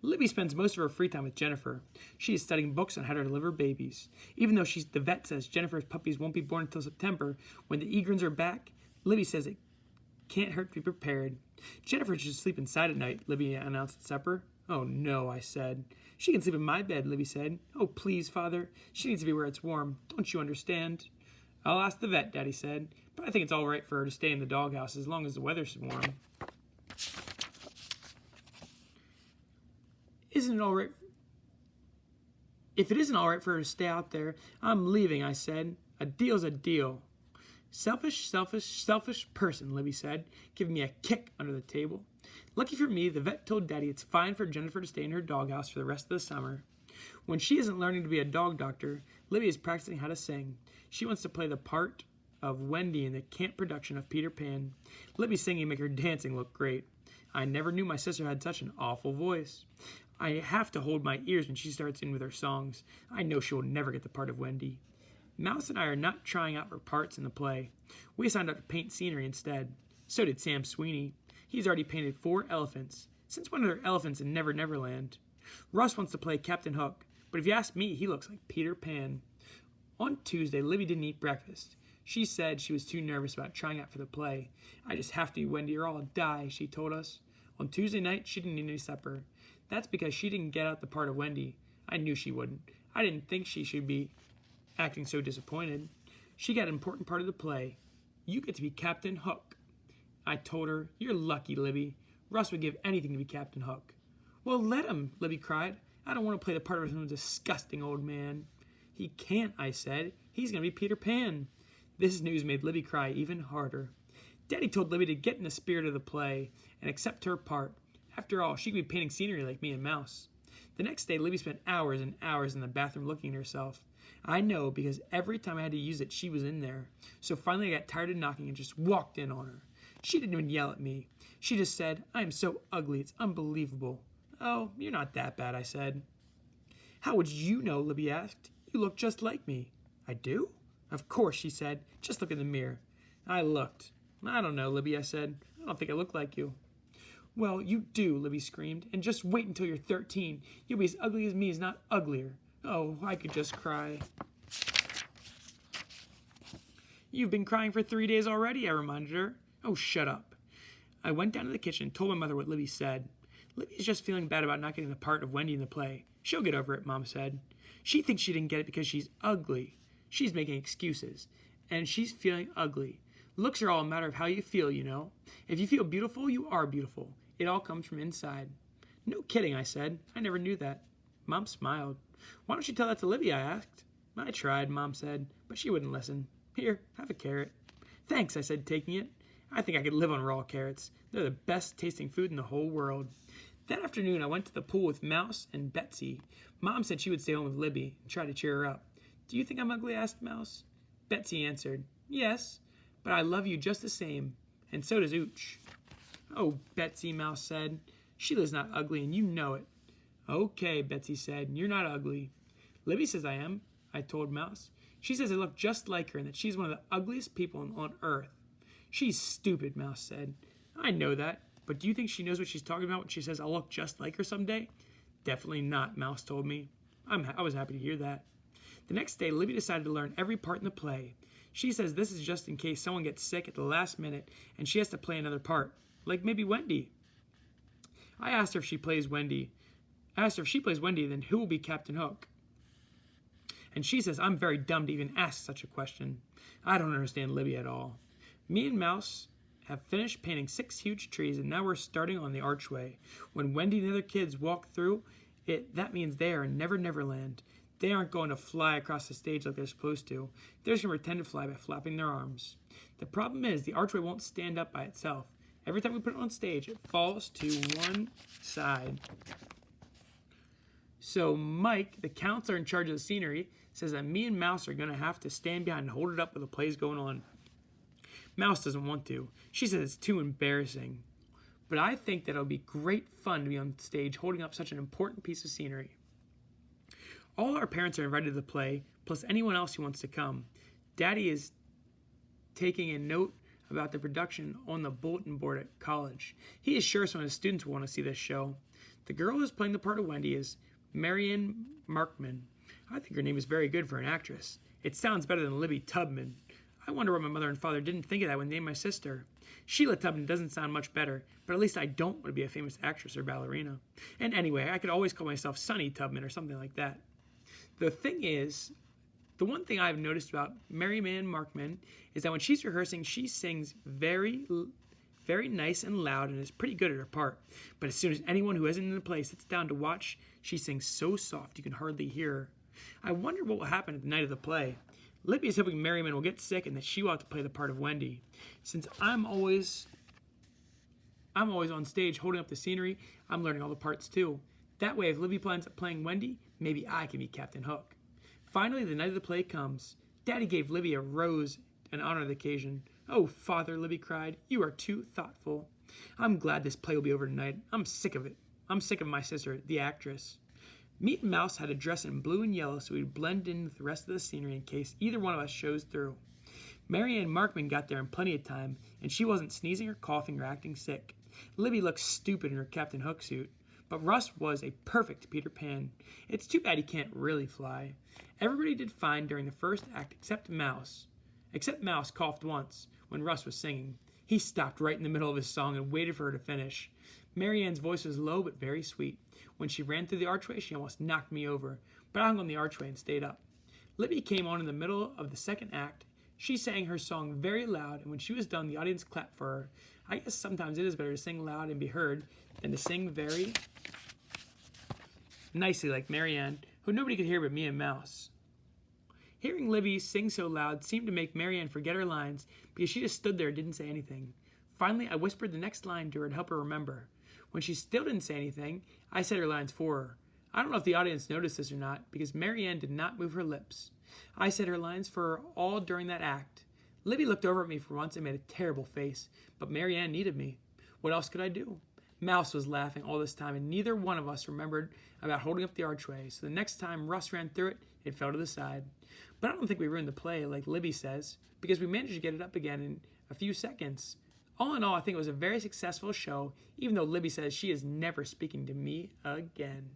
Libby spends most of her free time with Jennifer. She is studying books on how to deliver babies. Even though the vet says Jennifer's puppies won't be born until September, when the egrins are back, Libby says it can't hurt to be prepared. Jennifer should sleep inside at night, Libby announced at supper. Oh no, I said. She can sleep in my bed, Libby said. Oh please, Father. She needs to be where it's warm. Don't you understand? I'll ask the vet, Daddy said, but I think it's all right for her to stay in the doghouse as long as the weather's warm. Isn't it all right? If it isn't all right for her to stay out there, I'm leaving, I said. A deal's a deal. Selfish person, Libby said, giving me a kick under the table. Lucky for me, the vet told Daddy it's fine for Jennifer to stay in her doghouse for the rest of the summer. When she isn't learning to be a dog doctor, Libby is practicing how to sing. She wants to play the part of Wendy in the camp production of Peter Pan. Libby's singing make her dancing look great. I never knew my sister had such an awful voice. I have to hold my ears when she starts in with her songs. I know she will never get the part of Wendy. Mouse and I are not trying out for parts in the play. We signed up to paint scenery instead. So did Sam Sweeney. He's already painted 4 elephants. Since when are there elephants in Never Never Land? Russ wants to play Captain Hook, but if you ask me, he looks like Peter Pan. On Tuesday, Libby didn't eat breakfast. She said she was too nervous about trying out for the play. I just have to be Wendy or I'll die, she told us. On Tuesday night, she didn't eat any supper. That's because she didn't get out the part of Wendy. I knew she wouldn't. I didn't think she should be acting so disappointed. She got an important part of the play. You get to be Captain Hook. I told her, you're lucky, Libby. Russ would give anything to be Captain Hook. Well, let him, Libby cried. I don't want to play the part of some disgusting old man. He can't, I said. He's going to be Peter Pan. This news made Libby cry even harder. Daddy told Libby to get in the spirit of the play and accept her part. After all, she could be painting scenery like me and Mouse. The next day, Libby spent hours and hours in the bathroom looking at herself. I know, because every time I had to use it, she was in there. So finally I got tired of knocking and just walked in on her. She didn't even yell at me. She just said, I am so ugly, it's unbelievable. Oh, you're not that bad, I said. How would you know, Libby asked. You look just like me. I do? Of course, she said. Just look in the mirror. I looked. I don't know, Libby, I said. I don't think I look like you. Well, you do, Libby screamed. And just wait until you're 13. You'll be as ugly as me, as not uglier. Oh, I could just cry. You've been crying for 3 days already, I reminded her. Oh, shut up. I went down to the kitchen and told my mother what Libby said. Libby's just feeling bad about not getting the part of Wendy in the play. She'll get over it, Mom said. She thinks she didn't get it because she's ugly. She's making excuses. And she's feeling ugly. Looks are all a matter of how you feel, you know. If you feel beautiful, you are beautiful. It all comes from inside. No kidding, I said. I never knew that. Mom smiled. Why don't you tell that to Libby, I asked. I tried, Mom said, but she wouldn't listen. Here, have a carrot. Thanks, I said, taking it. I think I could live on raw carrots. They're the best tasting food in the whole world. That afternoon, I went to the pool with Mouse and Betsy. Mom said she would stay home with Libby and try to cheer her up. Do you think I'm ugly? Asked Mouse. Betsy answered, yes, but I love you just the same, and so does Ooch. Oh, Betsy, Mouse said. Sheila's not ugly, and you know it. Okay, Betsy said, you're not ugly. Libby says I am, I told Mouse. She says I look just like her and that she's one of the ugliest people on earth. She's stupid, Mouse said. I know that, but do you think she knows what she's talking about when she says I'll look just like her someday? Definitely not, Mouse told me. I was happy to hear that. The next day, Libby decided to learn every part in the play. She says this is just in case someone gets sick at the last minute and she has to play another part, like maybe Wendy. I asked her if she plays Wendy. Then who will be Captain Hook? And she says I'm very dumb to even ask such a question. I don't understand Libby at all. Me and Mouse have finished painting 6 huge trees, and now we're starting on the archway. When Wendy and the other kids walk through it, that means they are in Never Never Land. They aren't going to fly across the stage like they're supposed to. They're just going to pretend to fly by flapping their arms. The problem is the archway won't stand up by itself. Every time we put it on stage, it falls to one side. So Mike, the counselor in charge of the scenery, says that me and Mouse are going to have to stand behind and hold it up while the play's going on. Mouse doesn't want to. She says it's too embarrassing. But I think that it'll be great fun to be on stage holding up such an important piece of scenery. All our parents are invited to the play, plus anyone else who wants to come. Daddy is taking a note about the production on the bulletin board at college. He is sure some of his students will want to see this show. The girl who's playing the part of Wendy is Marianne Markman. I think her name is very good for an actress. It sounds better than Libby Tubman. I wonder what my mother and father didn't think of that when they named my sister. Sheila Tubman doesn't sound much better, but at least I don't want to be a famous actress or ballerina. And anyway, I could always call myself Sunny Tubman or something like that. The thing is, the one thing I've noticed about Marianne Markman is that when she's rehearsing, she sings very nice and loud and is pretty good at her part. But as soon as anyone who isn't in the play sits down to watch, she sings so soft you can hardly hear her. I wonder what will happen at the night of the play. Libby is hoping Merriman will get sick and that she will have to play the part of Wendy. Since I'm always on stage holding up the scenery, I'm learning all the parts too. That way, if Libby plans on playing Wendy, maybe I can be Captain Hook. Finally, the night of the play comes. Daddy gave Libby a rose in honor of the occasion. "Oh, Father," Libby cried, "you are too thoughtful. I'm glad this play will be over tonight. I'm sick of it. I'm sick of my sister, the actress." Me and Mouse had to dress in blue and yellow so we'd blend in with the rest of the scenery in case either one of us shows through. Marianne Markman got there in plenty of time, and she wasn't sneezing or coughing or acting sick. Libby looked stupid in her Captain Hook suit, but Russ was a perfect Peter Pan. It's too bad he can't really fly. Everybody did fine during the first act except Mouse. Except Mouse coughed once when Russ was singing. He stopped right in the middle of his song and waited for her to finish. Marianne's voice was low but very sweet. When she ran through the archway, she almost knocked me over, but I hung on the archway and stayed up. Libby came on in the middle of the second act. She sang her song very loud, and when she was done, the audience clapped for her. I guess sometimes it is better to sing loud and be heard than to sing very nicely like Marianne, who nobody could hear but me and Mouse. Hearing Libby sing so loud seemed to make Marianne forget her lines because she just stood there and didn't say anything. Finally, I whispered the next line to her to help her remember. When she still didn't say anything, I said her lines for her. I don't know if the audience noticed this or not, because Marianne did not move her lips. I said her lines for her all during that act. Libby looked over at me for once and made a terrible face, but Marianne needed me. What else could I do? Mouse was laughing all this time, and neither one of us remembered about holding up the archway, so the next time Russ ran through it, it fell to the side. But I don't think we ruined the play, like Libby says, because we managed to get it up again in a few seconds. All in all, I think it was a very successful show, even though Libby says she is never speaking to me again.